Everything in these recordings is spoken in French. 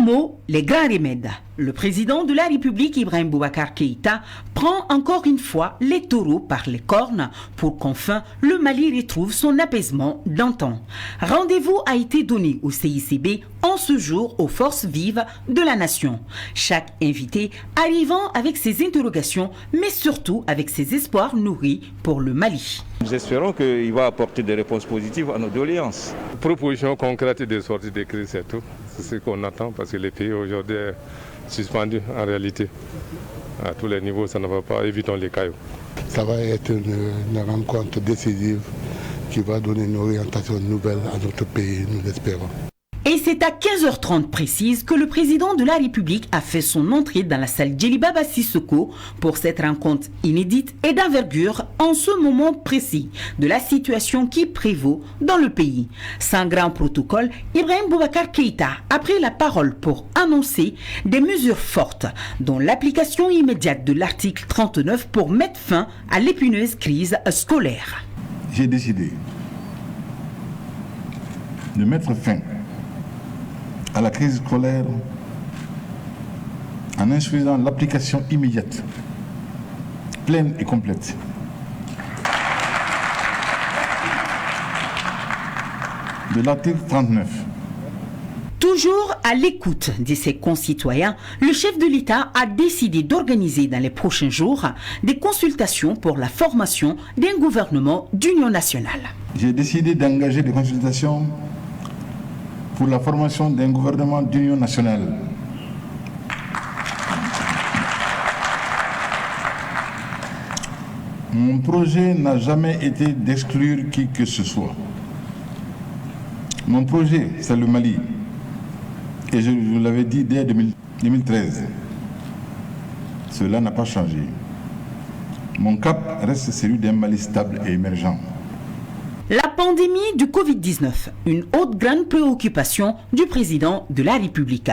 mot, les grands remèdes. Le président de la République, Ibrahim Boubacar Keïta, prend encore une fois les taureaux par les cornes pour qu'enfin le Mali retrouve son apaisement d'antan. Rendez-vous a été donné au CICB en ce jour aux forces vives de la nation. Chaque invité arrivant avec ses interrogations, mais surtout avec ses espoirs nourris pour le Mali. Nous espérons qu'il va apporter des réponses positives à nos doléances. Propositions concrètes de sortie de crise, c'est tout. C'est ce qu'on attend parce que le pays aujourd'hui est suspendu en réalité. À tous les niveaux, ça ne va pas, évitons les cailloux. Ça va être une rencontre décisive qui va donner une orientation nouvelle à notre pays, nous l'espérons. Et c'est à 15h30 précise que le président de la République a fait son entrée dans la salle Djeliba Sissoko pour cette rencontre inédite et d'envergure en ce moment précis de la situation qui prévaut dans le pays. Sans grand protocole, Ibrahim Boubacar Keïta a pris la parole pour annoncer des mesures fortes, dont l'application immédiate de l'article 39 pour mettre fin à l'épineuse crise scolaire. J'ai décidé de mettre fin à la crise scolaire en instruisant l'application immédiate, pleine et complète de l'article 39. Toujours à l'écoute de ses concitoyens, le chef de l'État a décidé d'organiser dans les prochains jours des consultations pour la formation d'un gouvernement d'union nationale. J'ai décidé d'engager des consultations pour la formation d'un gouvernement d'union nationale. Mon projet n'a jamais été d'exclure qui que ce soit. Mon projet, c'est le Mali. Et je vous l'avais dit dès 2013. Cela n'a pas changé. Mon cap reste celui d'un Mali stable et émergent. La pandémie du Covid-19, une autre grande préoccupation du président de la République.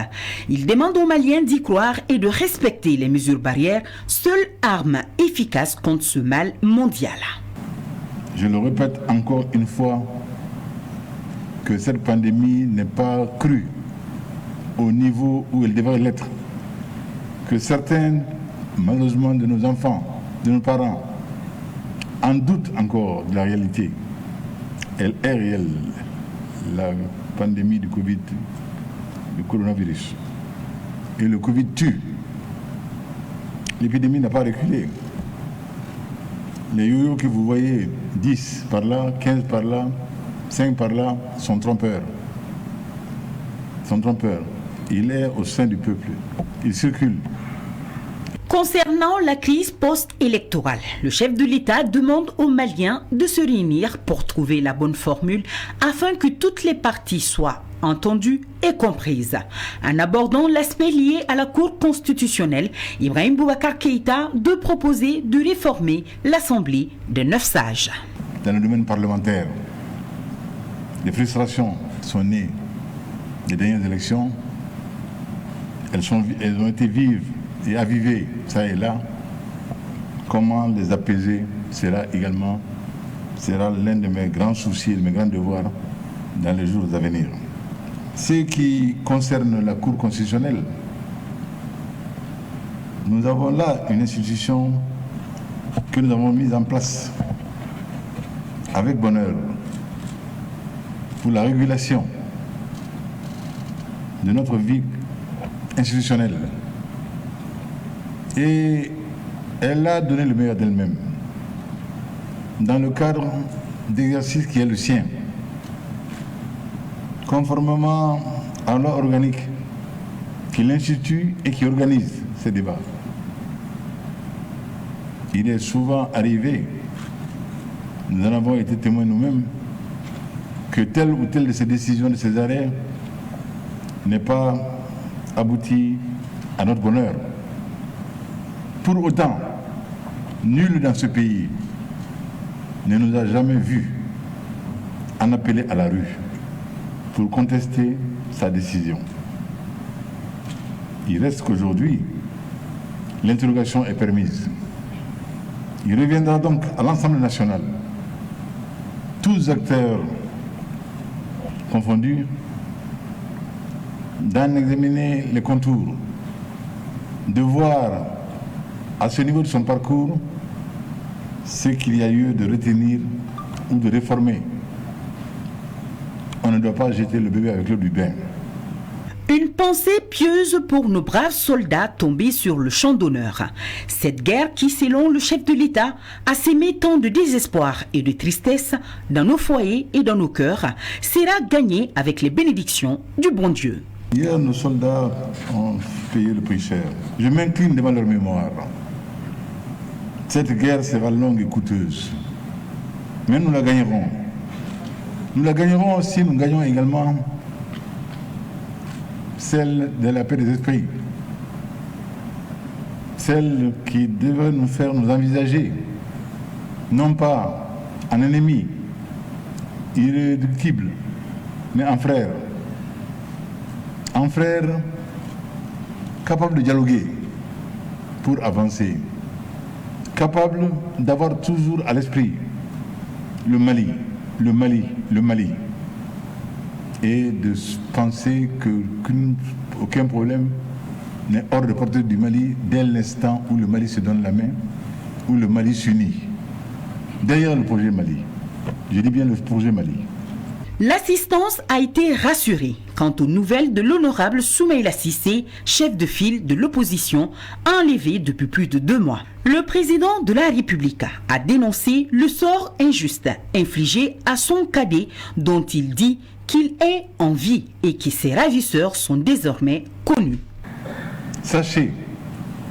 Il demande aux Maliens d'y croire et de respecter les mesures barrières, seule arme efficace contre ce mal mondial. Je le répète encore une fois, que cette pandémie n'est pas crue au niveau où elle devrait l'être. Que certains, malheureusement, de nos enfants, de nos parents, en doutent encore de la réalité. Elle est réelle, la pandémie du Covid, du coronavirus. Et le Covid tue. L'épidémie n'a pas reculé. Les yo-yo que vous voyez, 10 par là, 15 par là, 5 par là, sont trompeurs. Sont trompeurs. Il est au sein du peuple. Il circule. Concernant la crise post-électorale, le chef de l'État demande aux Maliens de se réunir pour trouver la bonne formule afin que toutes les parties soient entendues et comprises. En abordant l'aspect lié à la Cour constitutionnelle, Ibrahim Boubacar Keïta de proposer de réformer l'Assemblée de 9 sages. Dans le domaine parlementaire, les frustrations sont nées des dernières élections. Elles ont été vives et avivées, ça et là. Comment les apaiser sera l'un de mes grands soucis et de mes grands devoirs dans les jours à venir. Ce qui concerne la Cour constitutionnelle, nous avons là une institution que nous avons mise en place avec bonheur pour la régulation de notre vie institutionnelle. Et elle a donné le meilleur d'elle-même dans le cadre d'exercice qui est le sien, conformément à la loi organique qui l'institue et qui organise ces débats. Il est souvent arrivé, nous en avons été témoins nous-mêmes, que telle ou telle de ces décisions, de ces arrêts, n'est pas abouti à notre bonheur. Pour autant, nul dans ce pays ne nous a jamais vus en appeler à la rue pour contester sa décision. Il reste qu'aujourd'hui, l'interrogation est permise. Il reviendra donc à l'Assemblée nationale, tous acteurs confondus, d'en examiner les contours, de voir à ce niveau de son parcours ce qu'il y a lieu de retenir ou de réformer. On ne doit pas jeter le bébé avec l'eau du bain. Une pensée pieuse pour nos braves soldats tombés sur le champ d'honneur. Cette guerre qui, selon le chef de l'État, a sémé tant de désespoir et de tristesse dans nos foyers et dans nos cœurs, sera gagnée avec les bénédictions du bon Dieu. Hier, nos soldats ont payé le prix cher. Je m'incline devant leur mémoire. Cette guerre sera longue et coûteuse, mais nous la gagnerons. Nous la gagnerons si nous gagnons également celle de la paix des esprits, celle qui devrait nous faire nous envisager, non pas en ennemi irréductible, mais en frère capable de dialoguer pour avancer, capable d'avoir toujours à l'esprit le Mali, et de penser qu'aucun problème n'est hors de portée du Mali dès l'instant où le Mali se donne la main, où le Mali s'unit. Derrière le projet Mali, je dis bien le projet Mali. L'assistance a été rassurée quant aux nouvelles de l'honorable Soumaïla Cissé, chef de file de l'opposition, enlevé depuis plus de 2 mois. Le président de la République a dénoncé le sort injuste infligé à son cadet dont il dit qu'il est en vie et que ses ravisseurs sont désormais connus. Sachez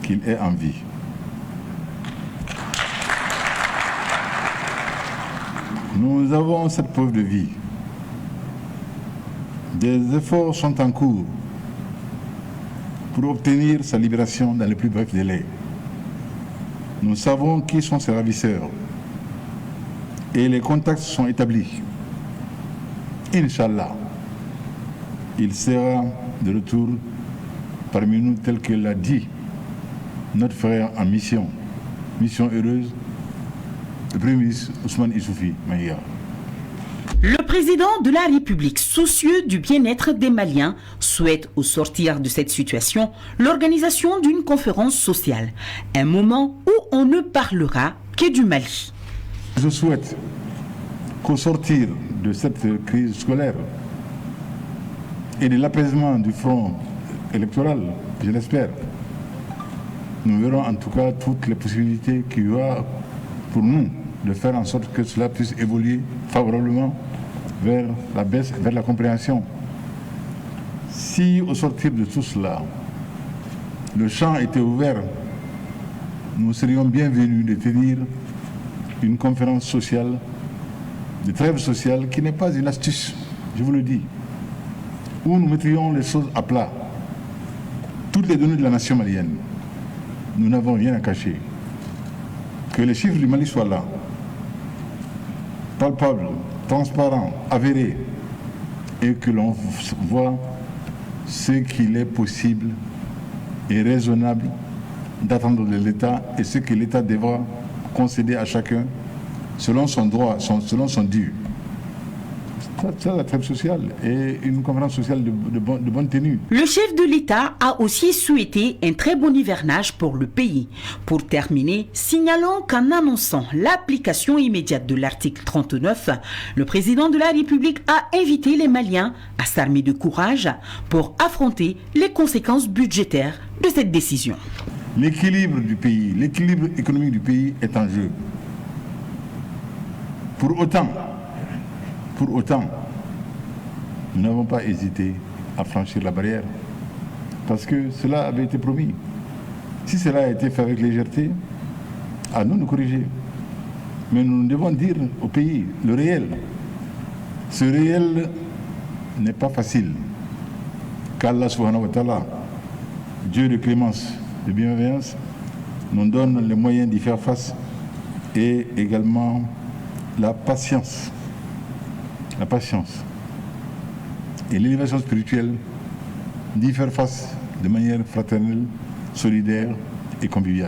qu'il est en vie. Nous avons cette preuve de vie. Des efforts sont en cours pour obtenir sa libération dans les plus brefs délais. Nous savons qui sont ses ravisseurs et les contacts sont établis. Inch'Allah, il sera de retour parmi nous tel que l'a dit notre frère en mission heureuse, le Premier ministre Ousmane Issoufi Maïga. Le président de la République, soucieux du bien-être des Maliens, souhaite au sortir de cette situation l'organisation d'une conférence sociale, un moment où on ne parlera que du Mali. Je souhaite qu'au sortir de cette crise scolaire et de l'apaisement du front électoral, je l'espère, nous verrons en tout cas toutes les possibilités qu'il y a pour nous de faire en sorte que cela puisse évoluer favorablement vers la baisse, vers la compréhension. Si au sortir de tout cela, le champ était ouvert, nous serions bienvenus de tenir une conférence sociale, de trêve sociale, qui n'est pas une astuce, je vous le dis, où nous mettrions les choses à plat. Toutes les données de la nation malienne, nous n'avons rien à cacher. Que les chiffres du Mali soient là, palpables, transparents, avérés, et que l'on voit ce qu'il est possible et raisonnable d'attendre de l'État et ce que l'État devra concéder à chacun selon son droit, selon son dû. C'est la trêve sociale et une conférence sociale de bonne tenue. Le chef de l'État a aussi souhaité un très bon hivernage pour le pays. Pour terminer, signalons qu'en annonçant l'application immédiate de l'article 39, le président de la République a invité les Maliens à s'armer de courage pour affronter les conséquences budgétaires de cette décision. L'équilibre du pays, l'équilibre économique du pays est en jeu. Pour autant, nous n'avons pas hésité à franchir la barrière parce que cela avait été promis. Si cela a été fait avec légèreté, à nous de corriger. Mais nous devons dire au pays le réel. Ce réel n'est pas facile. Qu'Allah subhanahu wa ta'ala, Dieu de clémence, de bienveillance, nous donne les moyens d'y faire face et également la patience. La patience et l'élévation spirituelle d'y faire face de manière fraternelle, solidaire et conviviale.